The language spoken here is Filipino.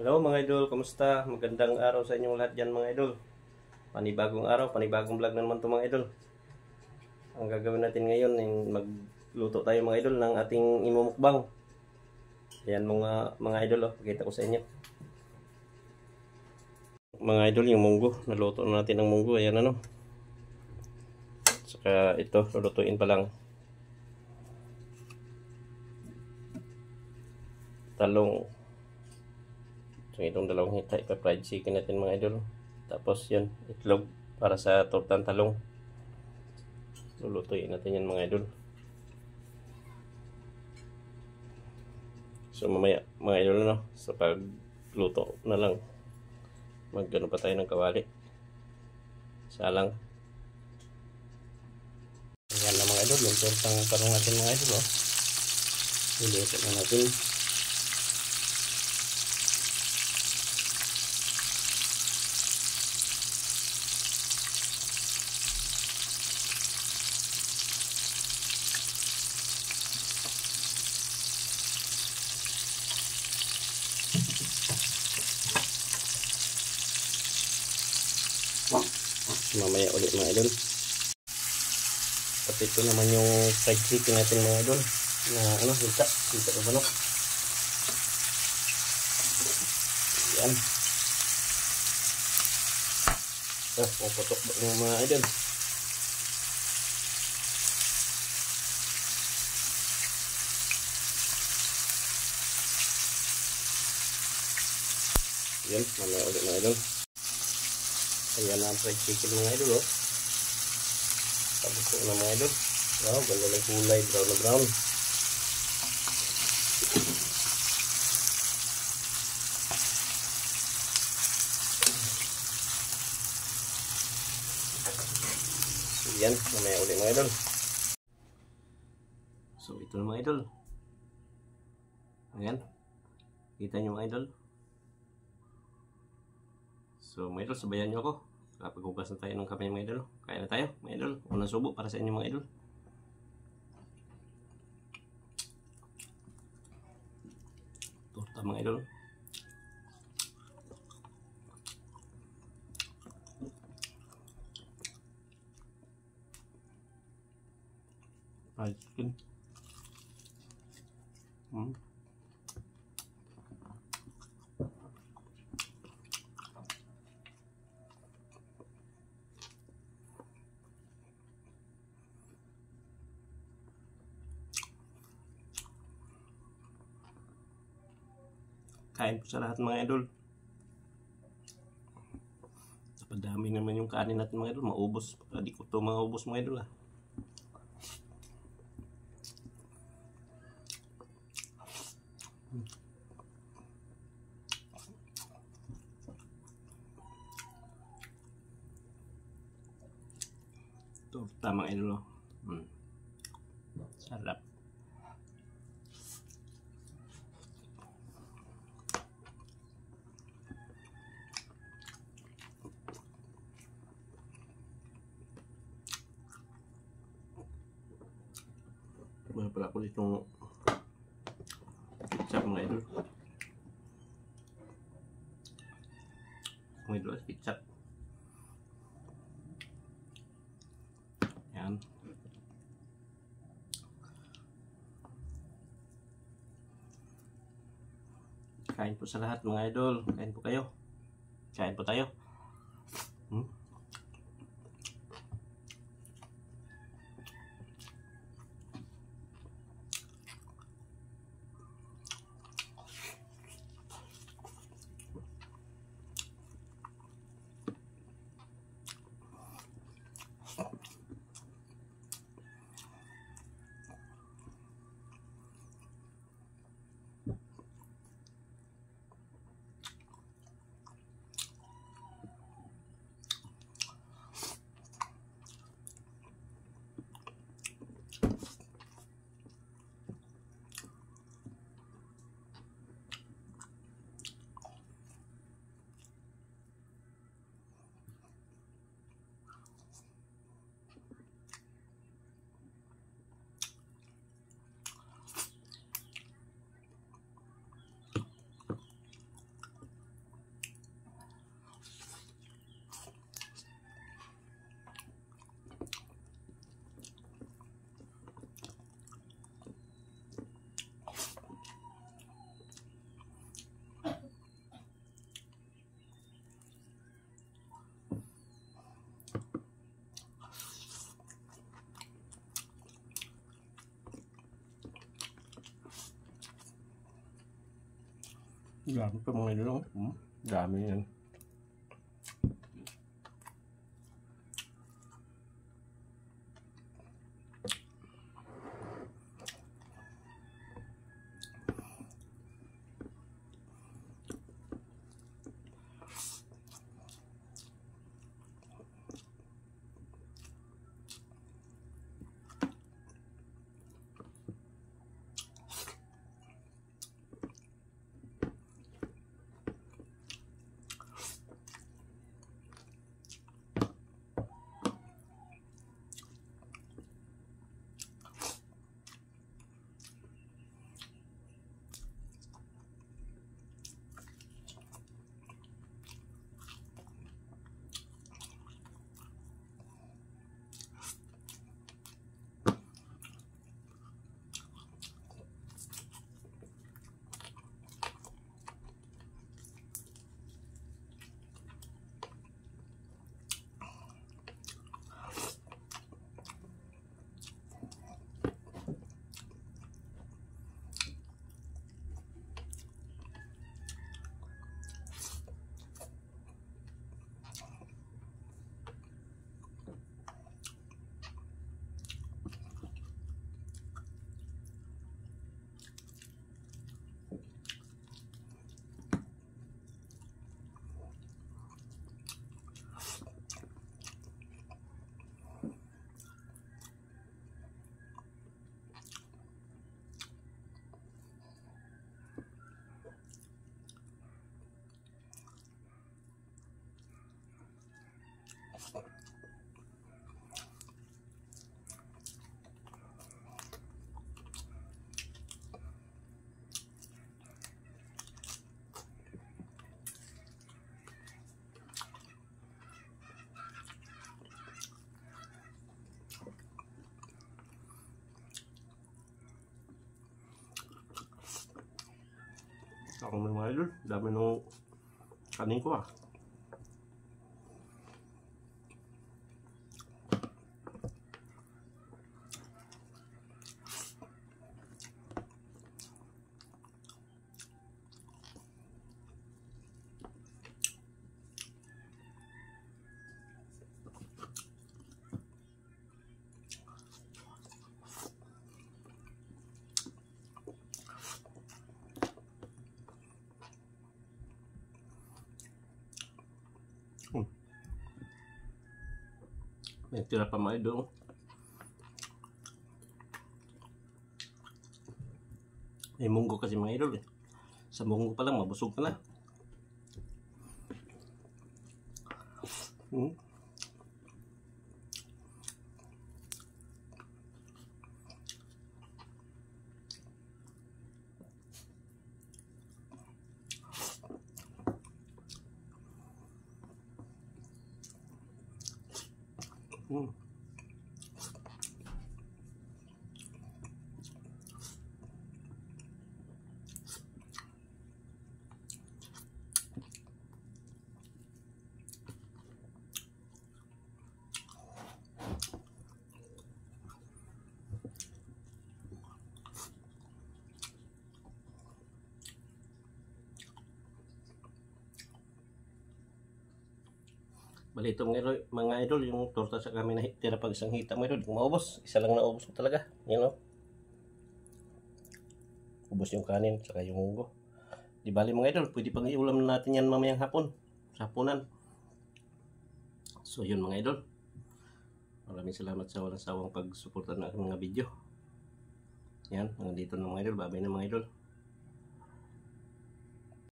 Hello mga idol, kamusta? Magandang araw sa inyong lahat dyan mga idol. Panibagong araw, panibagong vlog na naman ito mga idol. Ang gagawin natin ngayon ay magluto tayo mga idol ng ating imumukbang. Ayan mga idol, pakita ko sa inyo. Mga idol, yung munggo, naluto na natin ng munggo, ayan ano. Saka ito, lulutuin pa lang. Talong. So itong dalawang hita, ipa-fried chicken natin mga idol. Tapos yun, itlog para sa tortang talong. Lulutuin natin yan mga idol. So mamaya mga idol sa pagluto na lang. Magano pa tayo ng kawali. Salang. Ayan na mga idol, yung tortang talong natin mga idol. Luluto na natin. Mamaya ulit mga idol. At ito naman yung fried chicken natin mga idol na hita na manok. Yan. Puputok ba yung mga idol. Yan, mamaya ulit mga idol. Ayan na ang fried chicken mga idol Tapos na mga idol. Wow, ganda ng kulay, brown na brown. Yan, mamaya ulit mga idol. So ito na mga idol. Ayan. Kita nyo mga idol. So mga idol, sabayan nyo ako. Kapag hugas na tayo ng kamay mga idol. Kaya na tayo mga idol. Unang subo para sa inyo mga idol. Torta mga idol. Fried chicken. Kain po sa lahat mga idol. Napadami naman yung kanin natin mga idol. Maubos. Hindi ko ito maubos mga idol Torta mga idol Sarap. Wala pala ko ditong ketchup mga idol. Mga idol, ketchup. Yan. Kain po sa lahat mga idol. Kain po kayo. Kain po tayo. Dami pa mga idol. Dami yan. Ako mga idol, dami nung kanin ko ah. May tira pa mga idol. May munggo kasi mga idol eh. Sa munggo pa lang mabusog ka na. Bali ito mga idol, yung torta sa kami na tira pag isang hita mga idol, kung maubos, isa lang naubos ko talaga. Yan o. Ubos yung kanin, saka yung munggo. Di bali mga idol, pwede pang iulam natin yan mamayang hapon, sa hapunan. So yun mga idol. Maraming salamat sa walang sawang pagsuporta ng aking mga video. Yan, hanggang dito na mga idol. Bye-bye na mga idol.